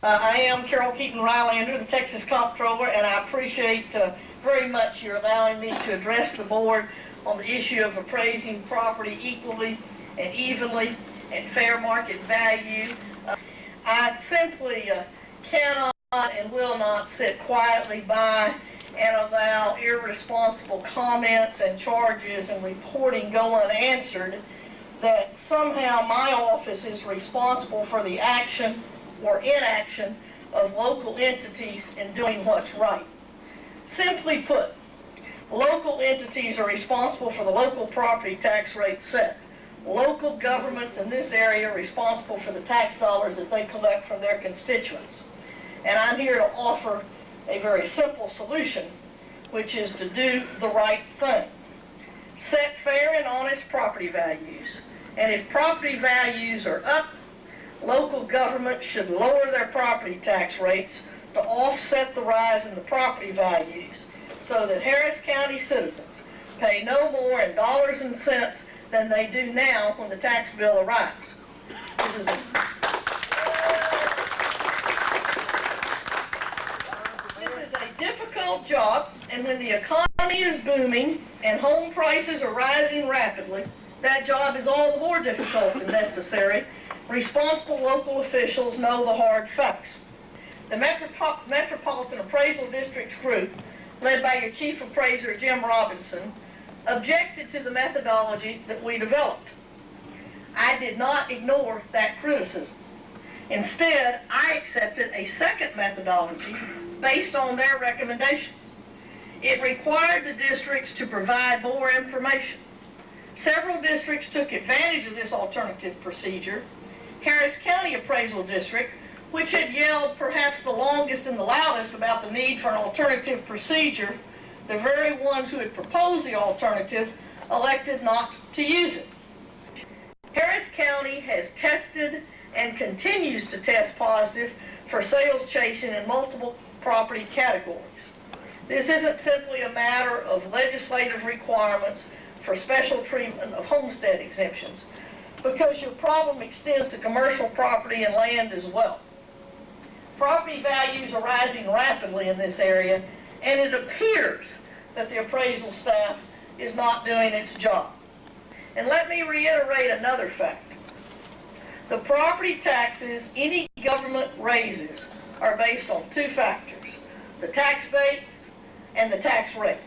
I am Carol Keaton Rylander, the Texas Comptroller, and I appreciate very much your allowing me to address the board on the issue of appraising property equally and evenly at fair market value. I simply cannot and will not sit quietly by and allow irresponsible comments and charges and reporting go unanswered that somehow my office is responsible for the action or inaction of local entities in doing what's right. Simply put, local entities are responsible for the local property tax rate set. Local governments in this area are responsible for the tax dollars that they collect from their constituents. And I'm here to offer a very simple solution, which is to do the right thing. Set fair and honest property values. And if property values are up, local governments should lower their property tax rates to offset the rise in the property values so that Harris County citizens pay no more in dollars and cents than they do now when the tax bill arrives. This is a difficult job, and when the economy is booming and home prices are rising rapidly, that job is all the more difficult and necessary. Responsible local officials know the hard facts. The Metropolitan Appraisal District's group, led by your chief appraiser, Jim Robinson, objected to the methodology that we developed. I did not ignore that criticism. Instead, I accepted a second methodology based on their recommendation. It required the districts to provide more information. Several districts took advantage of this alternative procedure. Harris County Appraisal District, which had yelled perhaps the longest and the loudest about the need for an alternative procedure, the very ones who had proposed the alternative elected not to use it. Harris County has tested and continues to test positive for sales chasing in multiple property categories. This isn't simply a matter of legislative requirements for special treatment of homestead exemptions, because your problem extends to commercial property and land as well. Property values are rising rapidly in this area, and it appears that the appraisal staff is not doing its job. And let me reiterate another fact. The property taxes any government raises are based on two factors: the tax base and the tax rate.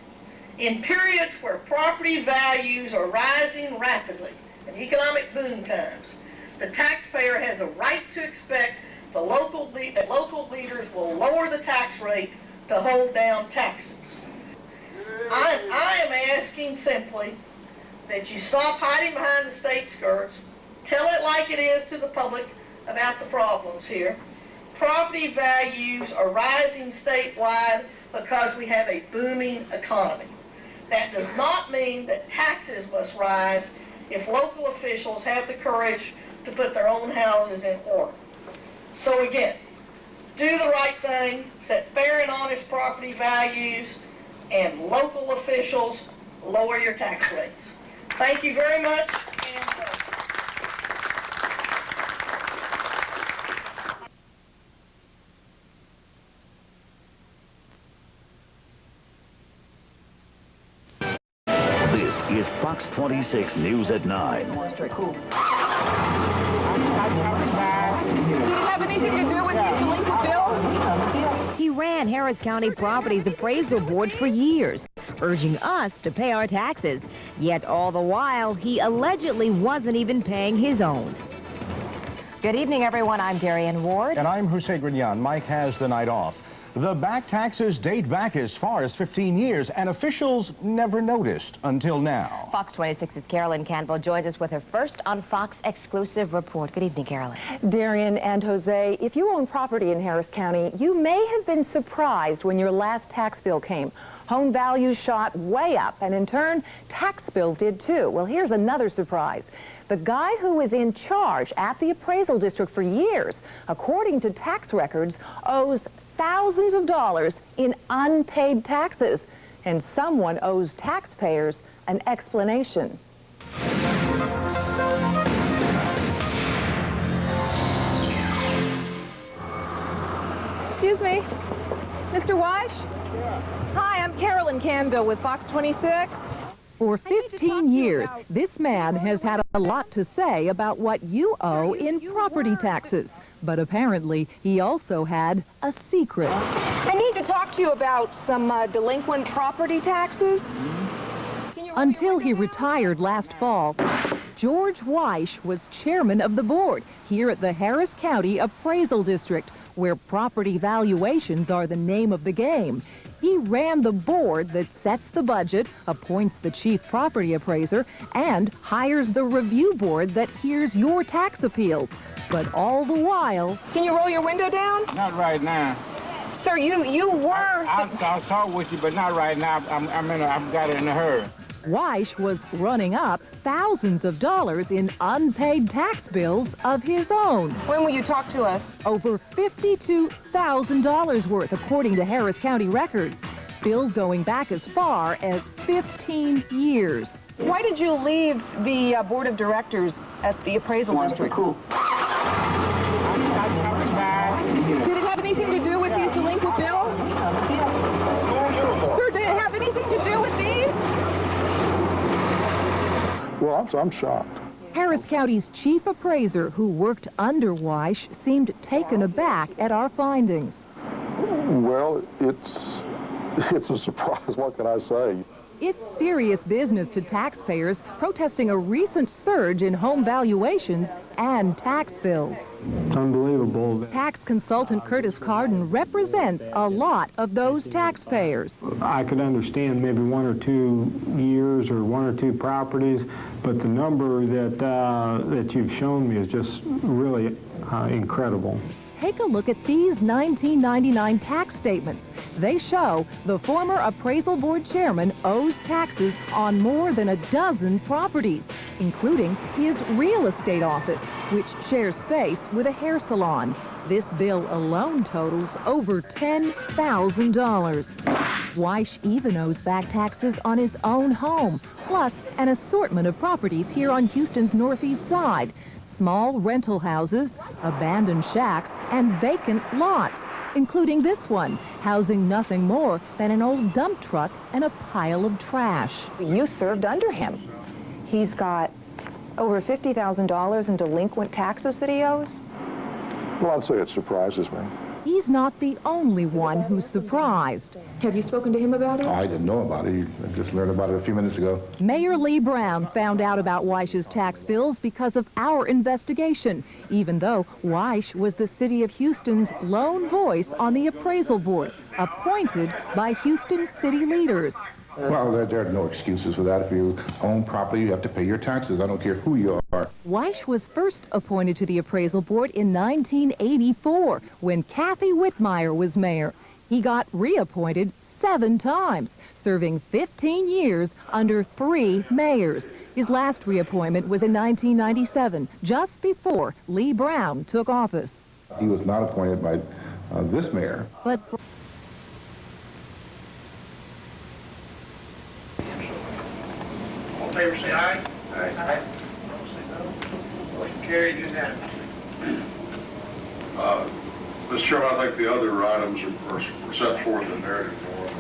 In periods where property values are rising rapidly, in economic boom times, the taxpayer has a right to expect that local leaders will lower the tax rate to hold down taxes. I am asking simply that you stop hiding behind the state skirts, tell it like it is to the public about the problems here. Property values are rising statewide because we have a booming economy. That does not mean that taxes must rise if local officials have the courage to put their own houses in order. So again, do the right thing, set fair and honest property values, and local officials lower your tax rates. Thank you very much. This is Fox 26 News at 9. Did it have anything to do with these delinquent bills? He ran Harris County Properties Appraisal Board for years, urging us to pay our taxes. Yet all the while, he allegedly wasn't even paying his own. Good evening, everyone. I'm Darian Ward. And I'm Jose Grignan. Mike has the night off. The back taxes date back as far as 15 years, and officials never noticed until now. Fox 26's Carolyn Canville joins us with her first on Fox exclusive report. Good evening, Carolyn. Darian and Jose, if you own property in Harris County, you may have been surprised when your last tax bill came. Home values shot way up, and in turn, tax bills did too. Well, here's another surprise. The guy who was in charge at the appraisal district for years, according to tax records, owes thousands of dollars in unpaid taxes, and someone owes taxpayers an explanation. Excuse me, Mr. Weish? Hi, I'm Carolyn Canville with Fox 26. For 15 years, this man has had a lot to say about what you owe in property taxes. But apparently, he also had a secret. I need to talk to you about some delinquent property taxes. Until he retired last fall, George Weish was chairman of the board here at the Harris County Appraisal District, where property valuations are the name of the game. He ran the board that sets the budget, appoints the chief property appraiser, and hires the review board that hears your tax appeals. But all the while... Can you roll your window down? Not right now. Sir, you were... I'll talk with you, but not right now. I've got it in a hurry. Weish was running up thousands of dollars in unpaid tax bills of his own. When will you talk to us? Over $52,000 worth, according to Harris County records. Bills going back as far as 15 years. Why did you leave the board of directors at the appraisal district? I retired. Did it have anything to do with these delinquent bills? Sir, did it have anything to do with these? Well, I'm shocked. Harris County's chief appraiser, who worked under Weish, seemed taken aback at our findings. Well, it's a surprise. What can I say? It's serious business to taxpayers protesting a recent surge in home valuations and tax bills. It's unbelievable. Tax consultant Curtis Carden represents a lot of those taxpayers. I could understand maybe 1 or 2 years or 1 or 2 properties, but the number that you've shown me is just really incredible. Take a look at these 1999 tax statements. They show the former appraisal board chairman owes taxes on more than a dozen properties, including his real estate office, which shares space with a hair salon. This bill alone totals over $10,000. Weish even owes back taxes on his own home, plus an assortment of properties here on Houston's northeast side. Small rental houses, abandoned shacks, and vacant lots, including this one, housing nothing more than an old dump truck and a pile of trash. You served under him. He's got over $50,000 in delinquent taxes that he owes. Well, I'd say it surprises me. He's not the only one who's surprised. Have you spoken to him about it? I didn't know about it. I just learned about it a few minutes ago. Mayor Lee Brown found out about Weich's tax bills because of our investigation, even though Weish was the city of Houston's lone voice on the appraisal board, appointed by Houston city leaders. Well, there are no excuses for that. If you own property, you have to pay your taxes. I don't care who you are. Weish was first appointed to the appraisal board in 1984 when Kathy Whitmire was mayor. He got reappointed 7 times, serving 15 years under 3 mayors. His last reappointment was in 1997, just before Lee Brown took office. He was not appointed by this mayor. But All in favor, say aye. Aye. Opposed, say no. Motion carried unanimously. Mr. Chairman, I think the other items are set forth in narrative form.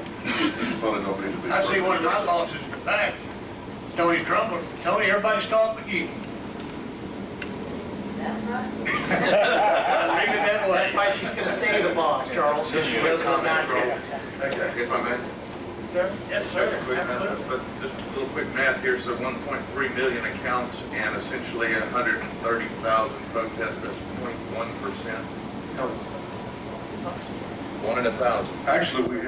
Probably don't need to be. I see one of my losses in the back. Tony Trumbull. Tony, everybody's talking with you. That's right. That's why she's going to stay the boss, Charles. She does not to. If I may. Sir? Yes, sir. But just a little quick math here. So 1.3 million accounts and essentially 130,000 protests. That's 0.1%. No. 1 in 1,000. Actually, we.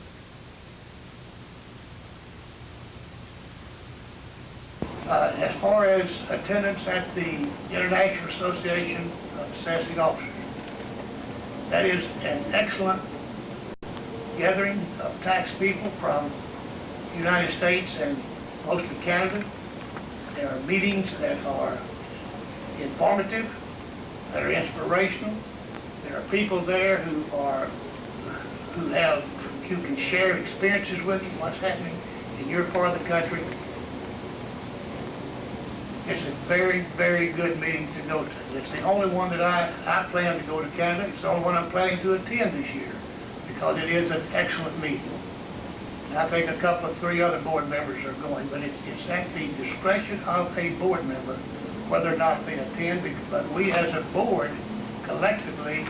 As far as attendance at the International Association of Assessing Officers, that is an excellent gathering of tax people from the United States and most of Canada. There are meetings that are informative, that are inspirational. There are people there who can share experiences with you, what's happening in your part of the country. It's a very, very good meeting to go to. It's the only one that I plan to go to Canada. It's the only one I'm planning to attend this year. because it is an excellent meeting. And I think three other board members are going, but it's at the discretion of a board member whether or not they attend, but we as a board collectively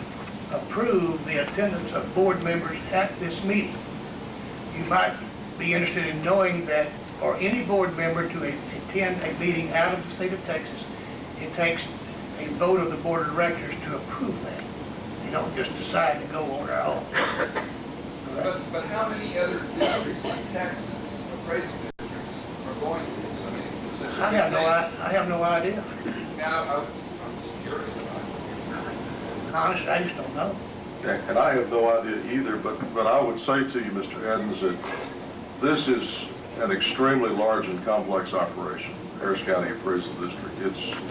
approve the attendance of board members at this meeting. You might be interested in knowing that for any board member to attend a meeting out of the state of Texas, it takes a vote of the board of directors to approve that. They don't just decide to go on their own. But how many other districts like Texas, appraisal districts, are going to this? I mean, I have no idea. Now, I'm just curious. Honestly, I just don't know. And I have no idea either, but I would say to you, Mr. Adams, that this is an extremely large and complex operation, Harris County Appraisal District.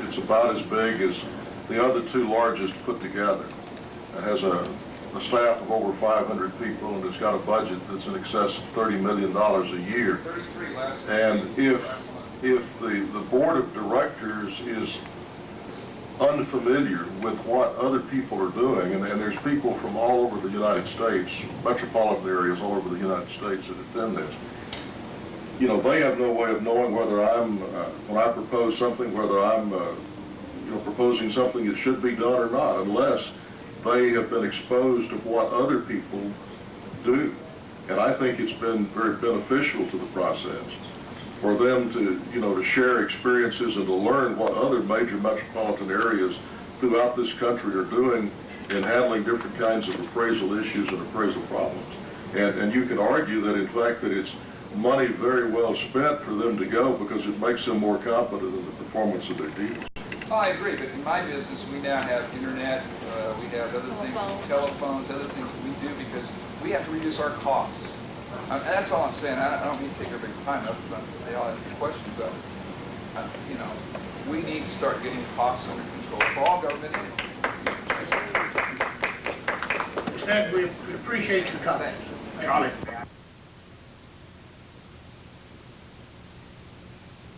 It's about as big as the other two largest put together. It has a staff of over 500 people, and it's got a budget that's in excess of $30 million a year. 33 last year. And if the board of directors is unfamiliar with what other people are doing, and there's people from all over the United States, metropolitan areas all over the United States that attend this, you know, they have no way of knowing whether I'm, when I propose something, whether I'm, proposing something that should be done or not, unless they have been exposed to what other people do. And I think it's been very beneficial to the process for them to, to share experiences and to learn what other major metropolitan areas throughout this country are doing in handling different kinds of appraisal issues and appraisal problems. And you can argue that, in fact, that it's money very well spent for them to go because it makes them more competent in the performance of their deals. Oh, I agree, but in my business, we now have internet, we have other things, telephones, other things that we do because we have to reduce our costs. That's all I'm saying. I don't mean to take everybody's time up because they all have questions, but, we need to start getting costs under control for all government entities. Ed, we appreciate your comments. Charlie.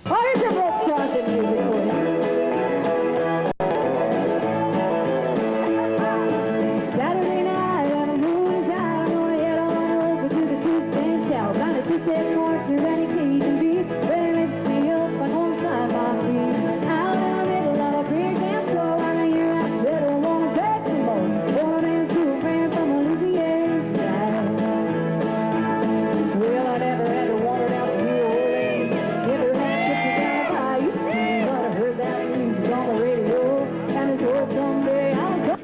Why is your Brooke Johnson music playing? Saturday night on a moon's out, I'm gonna head on over to the two-stand shout. Got a two-step north through any Cajun beef. Ready lifts me up, I'm gonna climb my feet. Out in the middle of a big dance floor, I hear I better wanna beg me more. Born and school friend from a Louisiana side. Well, I never had to wander down to New Orleans. Never had to put you down by your street. But I heard that music on the radio, and I swore someday I was gonna.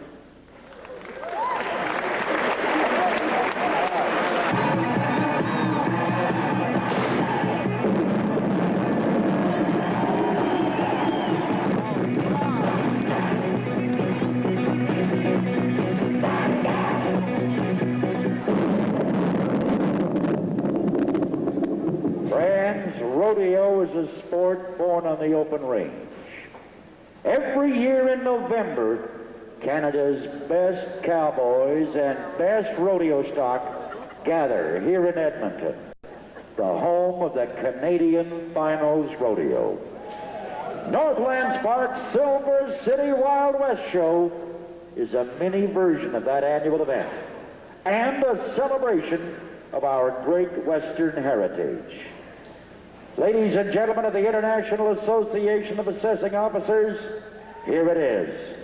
Friends, rodeo is a sport born on the open range. Every year in November, Canada's best cowboys and best rodeo stock gather here in Edmonton, the home of the Canadian Finals Rodeo. Northland Sparks' Silver City Wild West Show is a mini version of that annual event and a celebration of our great Western heritage. Ladies and gentlemen of the International Association of Assessing Officers, here it is,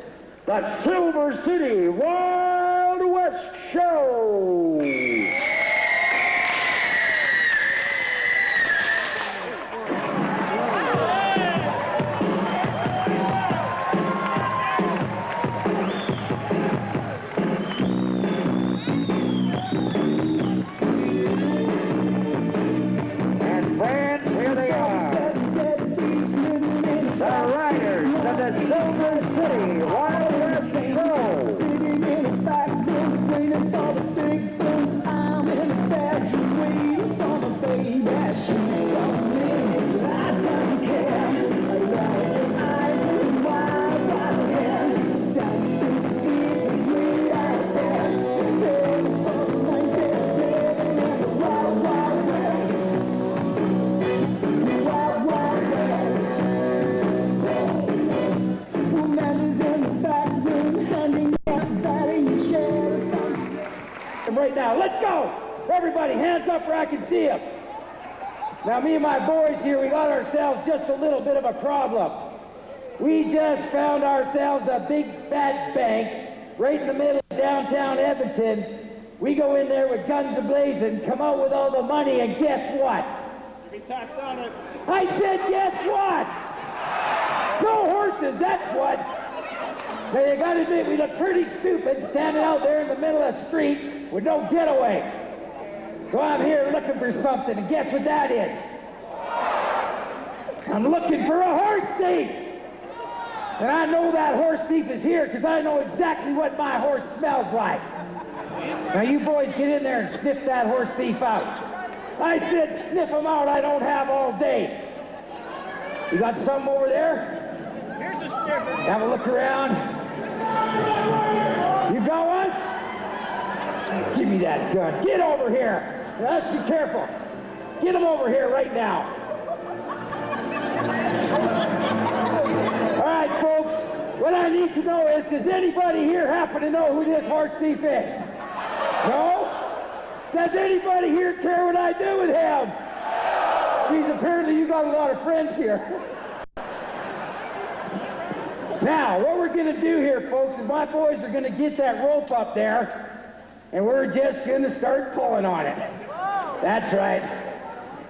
the Silver City Wild West Show. The Silver City Wild West Show. right now. Let's go! Everybody, hands up where I can see them. Now, me and my boys here, we got ourselves just a little bit of a problem. We just found ourselves a big fat bank right in the middle of downtown Edmonton. We go in there with guns a-blazing, come out with all the money, and guess what? You get taxed on it. I said, guess what? No horses, that's what. Now, you gotta admit, we look pretty stupid standing out there in the middle of the street with no getaway. So I'm here looking for something, and guess what that is? I'm looking for a horse thief. And I know that horse thief is here because I know exactly what my horse smells like. Now you boys get in there and sniff that horse thief out. I said sniff him out, I don't have all day. You got some over there? Here's a sniffer. Have a look around. You got one? Give me that gun. Get over here. Now, let's be careful. Get him over here right now. All right, folks. What I need to know is, does anybody here happen to know who this horse thief is? No? Does anybody here care what I do with him? Geez, apparently you got a lot of friends here. Now, what we're going to do here, folks, is my boys are going to get that rope up there, and we're just going to start pulling on it. That's right.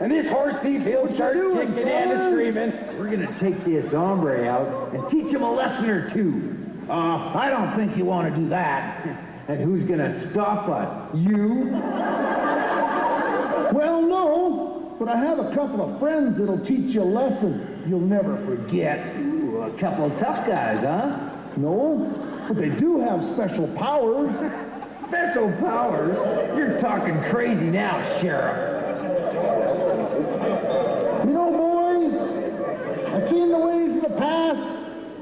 And this horse thief, he'll start kicking and screaming. We're going to take this hombre out and teach him a lesson or two. I don't think you want to do that. And who's going to stop us? You? Well, no, but I have a couple of friends that'll teach you a lesson you'll never forget. Ooh, a couple of tough guys, huh? No, but they do have special powers. Special powers? You're talking crazy now, Sheriff. You know, boys, I've seen the ways of the past,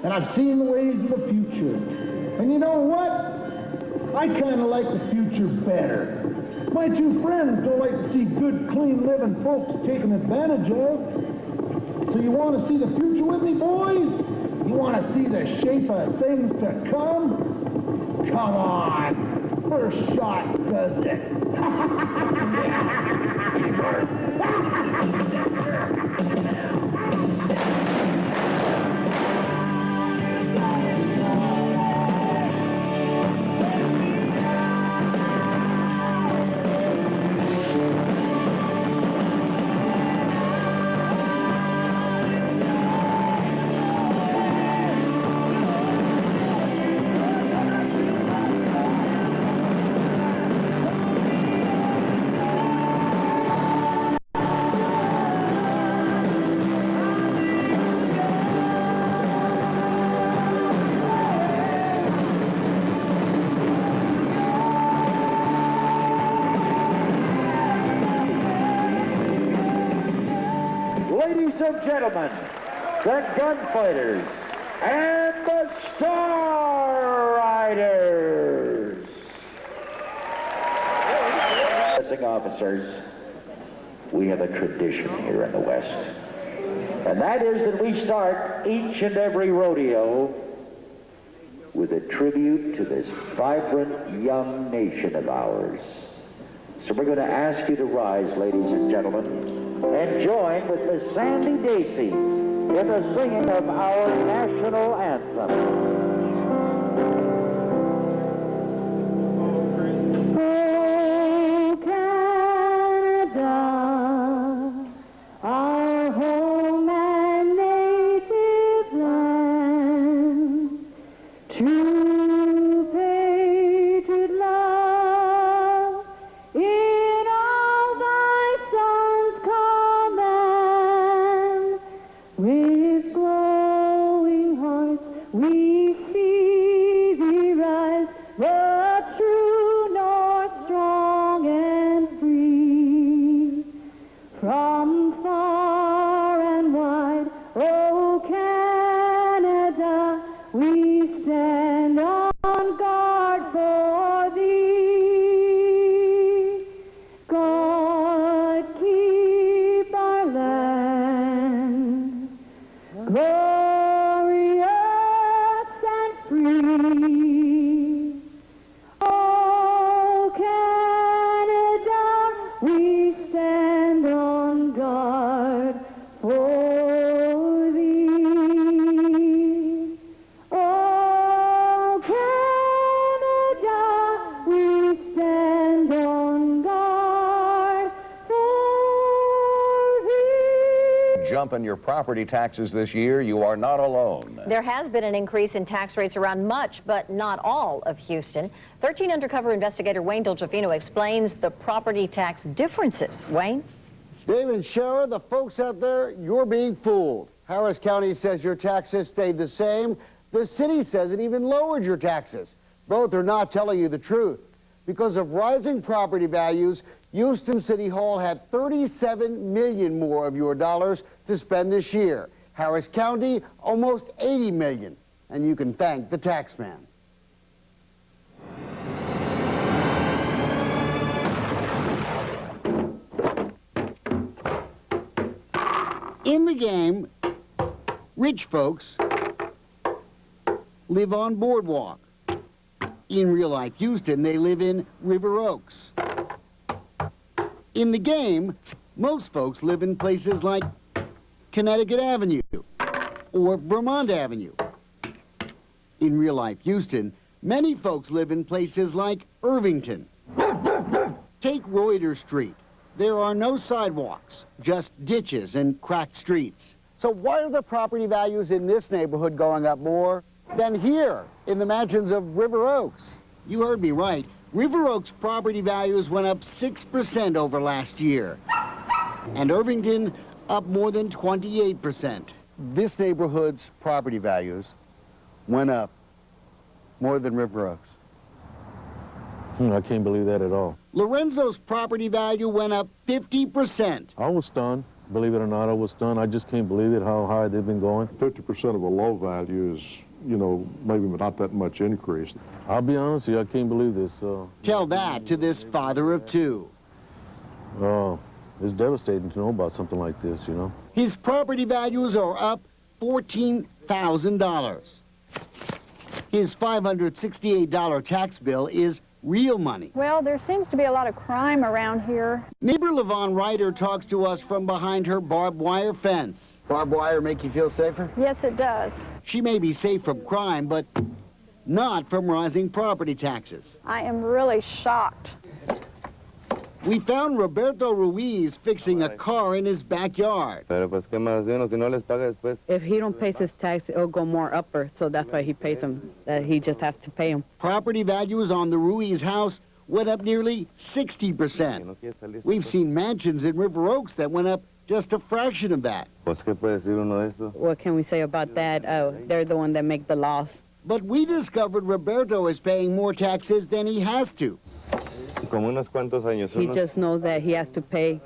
and I've seen the ways of the future. And you know what? I kind of like the future better. My two friends don't like to see good, clean living folks taken advantage of. So you want to see the future with me, boys? You want to see the shape of things to come? Come on. First shot does it. Ladies and gentlemen, the Gunfighters and the Star Riders. Officers, we have a tradition here in the West, and that is that we start each and every rodeo with a tribute to this vibrant young nation of ours. So we're going to ask you to rise, ladies and gentlemen, and join with Miss Sandy Dacey in the singing of our national anthem. Oh, Canada, our home and native land, true patriot love, in all thy sons command, with glowing hearts we jump in your property taxes this year, you are not alone. There has been an increase in tax rates around much, but not all of Houston. 13 undercover investigator Wayne Dolcefino explains the property tax differences. Wayne? Dave and Shara, the folks out there, you're being fooled. Harris County says your taxes stayed the same. The city says it even lowered your taxes. Both are not telling you the truth. Because of rising property values, Houston City Hall had $37 million more of your dollars to spend this year. Harris County, almost $80 million. And you can thank the tax man. In the game, rich folks live on Boardwalk. In real-life Houston, they live in River Oaks. In the game, most folks live in places like Connecticut Avenue or Vermont Avenue. In real-life Houston, many folks live in places like Irvington. Take Reuter Street. There are no sidewalks, just ditches and cracked streets. So why are the property values in this neighborhood going up more than here in the mansions of River Oaks? You heard me right. River Oaks property values went up 6% over last year. And Irvington up more than 28%. This neighborhood's property values went up more than River Oaks. I can't believe that at all. Lorenzo's property value went up 50%. I was stunned. Believe it or not, I was stunned. I just can't believe it, how high they've been going. 50% of a low value is, you know, maybe not that much increase. I'll be honest with you, I can't believe this. Tell that to this father of two. It's devastating to know about something like this, you know. His property values are up $14,000. His $568 tax bill is real money. Well, there seems to be a lot of crime around here. Neighbor LaVon Ryder talks to us from behind her barbed wire fence. Barbed wire make you feel safer? Yes, it does. She may be safe from crime, but not from rising property taxes. I am really shocked. We found Roberto Ruiz fixing a car in his backyard. If he don't pay his tax, it'll go more upper, so that's why he pays them. He just has to pay them. Property values on the Ruiz house went up nearly 60%. We've seen mansions in River Oaks that went up just a fraction of that. What can we say about that? They're the one that make the laws. But we discovered Roberto is paying more taxes than he has to. He just knows that he has to pay.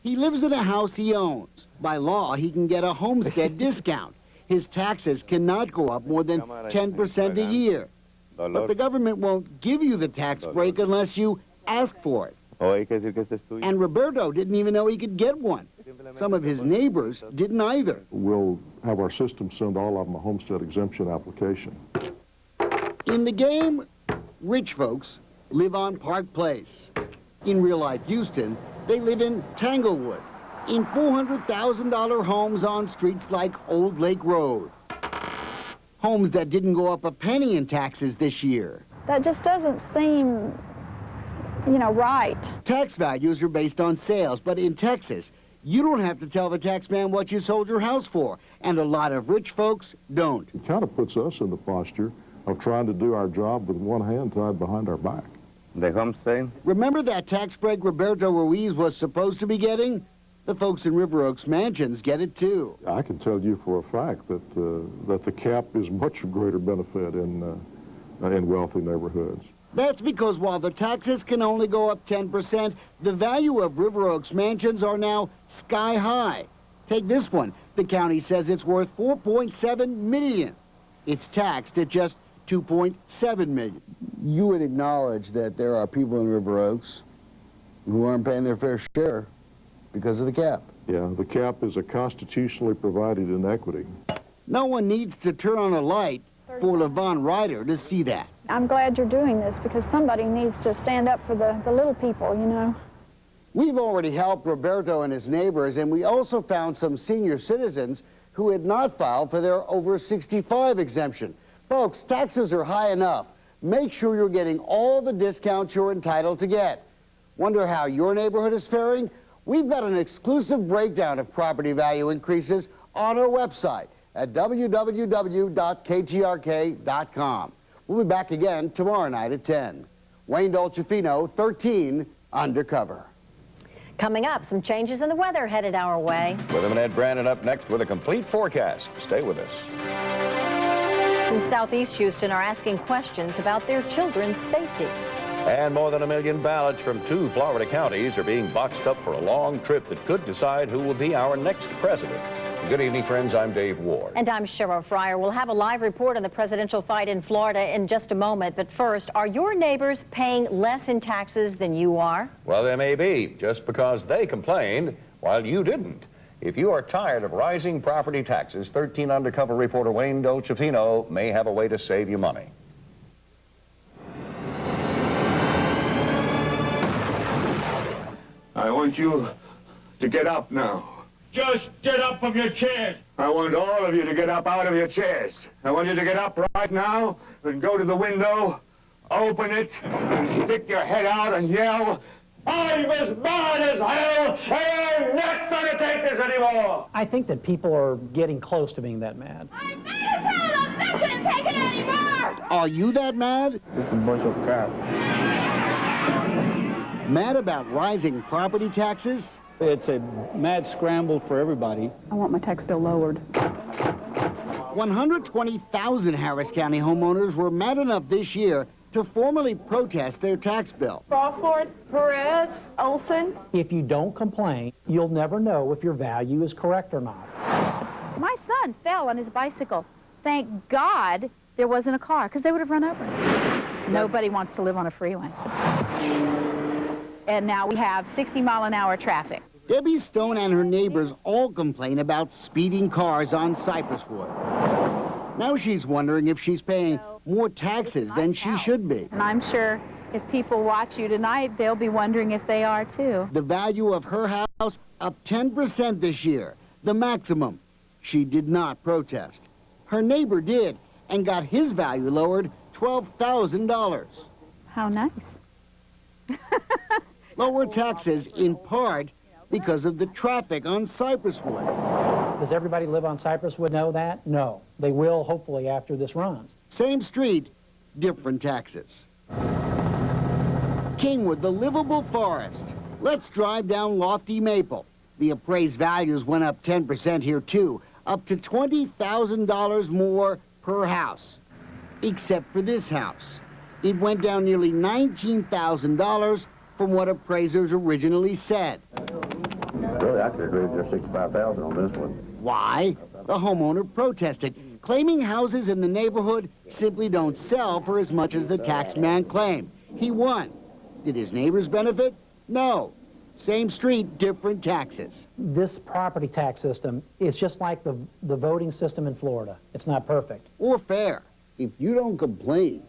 He lives in a house he owns. By law, he can get a homestead discount. His taxes cannot go up more than 10% a year. But the government won't give you the tax break unless you ask for it. And Roberto didn't even know he could get one. Some of his neighbors didn't either. We'll have our system send all of them a homestead exemption application. In the game, rich folks live on Park Place. In real-life Houston, they live in Tanglewood, in $400,000 homes on streets like Old Lake Road. Homes that didn't go up a penny in taxes this year. That just doesn't seem, you know, right. Tax values are based on sales, but in Texas, you don't have to tell the tax man what you sold your house for, and a lot of rich folks don't. It kind of puts us in the posture of trying to do our job with one hand tied behind our back. Remember that tax break Roberto Ruiz was supposed to be getting? The folks in River Oaks mansions get it too. I can tell you for a fact that the cap is much greater benefit in wealthy neighborhoods. That's because while the taxes can only go up 10%, the value of River Oaks mansions are now sky high. Take this one. The county says it's worth $4.7 million. It's taxed at just $2.7 million. You would acknowledge that there are people in River Oaks who aren't paying their fair share because of the cap. Yeah, the cap is a constitutionally provided inequity. No one needs to turn on a light for LaVon Ryder to see that. I'm glad you're doing this because somebody needs to stand up for the little people, you know. We've already helped Roberto and his neighbors, and we also found some senior citizens who had not filed for their over 65 exemption. Folks, taxes are high enough. Make sure you're getting all the discounts you're entitled to get. Wonder how your neighborhood is faring? We've got an exclusive breakdown of property value increases on our website at www.ktrk.com. We'll be back again tomorrow night at 10. Wayne Dolcefino, 13 Undercover. Coming up, some changes in the weather headed our way. Weatherman Ed Brandon up next with a complete forecast. Stay with us. In Southeast Houston are asking questions about their children's safety. And more than 1 million ballots from 2 Florida counties are being boxed up for a long trip that could decide who will be our next president. Good evening, friends. I'm Dave Ward. And I'm Cheryl Fryer. We'll have a live report on the presidential fight in Florida in just a moment. But first, are your neighbors paying less in taxes than you are? Well, they may be, just because they complained while you didn't. If you are tired of rising property taxes, 13 Undercover reporter Wayne Dolcefino may have a way to save you money. I want you to get up now. Just get up from your chairs. I want all of you to get up out of your chairs. I want you to get up right now and go to the window, open it, and stick your head out and yell, "I'm as mad as hell, and I'm not going to take this anymore!" I think that people are getting close to being that mad. I'm not going to take it anymore! Are you that mad? It's a bunch of crap. Mad about rising property taxes? It's a mad scramble for everybody. I want my tax bill lowered. 120,000 Harris County homeowners were mad enough this year to formally protest their tax bill. Crawford, Perez, Olson. If you don't complain, you'll never know if your value is correct or not. My son fell on his bicycle. Thank God there wasn't a car, because they would have run over him. Nobody wants to live on a freeway. And now we have 60-mile-an-hour traffic. Debbie Stone and her neighbors all complain about speeding cars on Cypresswood. Now she's wondering if she's paying more taxes than she should be. And I'm sure if people watch you tonight, they'll be wondering if they are too. The value of her house up 10% this year, the maximum. She did not protest. Her neighbor did and got his value lowered $12,000. How nice. Lower taxes in part because of the traffic on Cypresswood. Does everybody live on Cypresswood know that? No. They will, hopefully, after this runs. Same street, different taxes. Kingwood, the livable forest. Let's drive down Lofty Maple. The appraised values went up 10% here, too, up to $20,000 more per house. Except for this house. It went down nearly $19,000 from what appraisers originally said. Really, I could agree with your $65,000 on this one. Why? The homeowner protested, claiming houses in the neighborhood simply don't sell for as much as the tax man claimed. He won. Did his neighbors benefit? No. Same street, different taxes. This property tax system is just like the voting system in Florida. It's not perfect. Or fair. If you don't complain,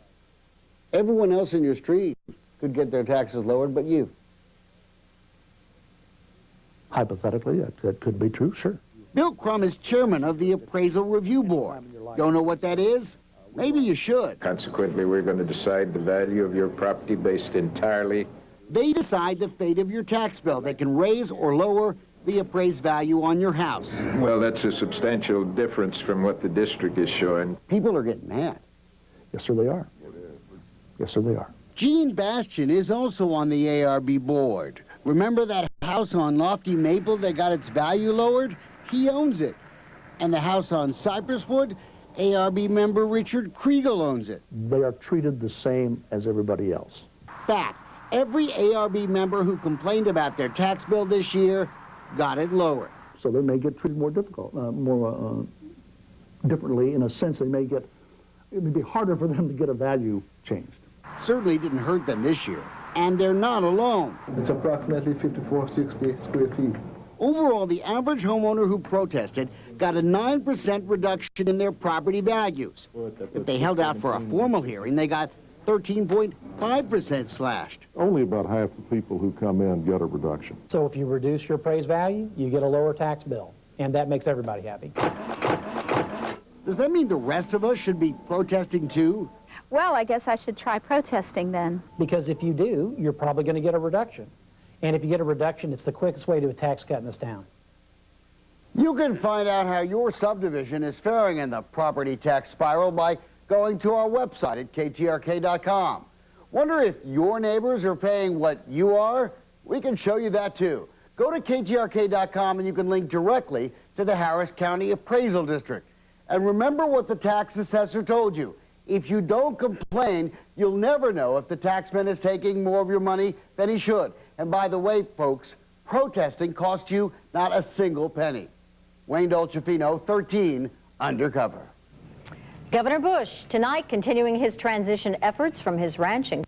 everyone else in your street could get their taxes lowered, but you. Hypothetically, that could be true, sure. Bill Crum is chairman of the Appraisal Review Board. Don't know what that is? Maybe you should. Consequently, we're going to decide the value of your property based entirely. They decide the fate of your tax bill. They can raise or lower the appraised value on your house. Well, that's a substantial difference from what the district is showing. People are getting mad. Yes, sir, they are. Yes, sir, they are. Gene Bastian is also on the ARB board. Remember that house on Lofty Maple that got its value lowered? He owns it. And the house on Cypresswood, ARB member Richard Kriegel owns it. They are treated the same as everybody else. Fact, every ARB member who complained about their tax bill this year got it lowered. So they may get treated more differently in a sense. It may be harder for them to get a value changed. Certainly didn't hurt them this year. And they're not alone. It's approximately 5460 square feet. Overall, the average homeowner who protested got a 9% reduction in their property values. If they held out for a formal hearing, they got 13.5% slashed. Only about half the people who come in get a reduction. So if you reduce your appraised value, you get a lower tax bill. And that makes everybody happy. Does that mean the rest of us should be protesting too? Well, I guess I should try protesting then. Because if you do, you're probably going to get a reduction. And if you get a reduction, it's the quickest way to a tax cut in this town. You can find out how your subdivision is faring in the property tax spiral by going to our website at ktrk.com. Wonder if your neighbors are paying what you are? We can show you that too. Go to ktrk.com and you can link directly to the Harris County Appraisal District. And remember what the tax assessor told you. If you don't complain, you'll never know if the taxman is taking more of your money than he should. And by the way, folks, protesting cost you not a single penny. Wayne Dolcefino, 13 Undercover. Governor Bush tonight continuing his transition efforts from his ranch in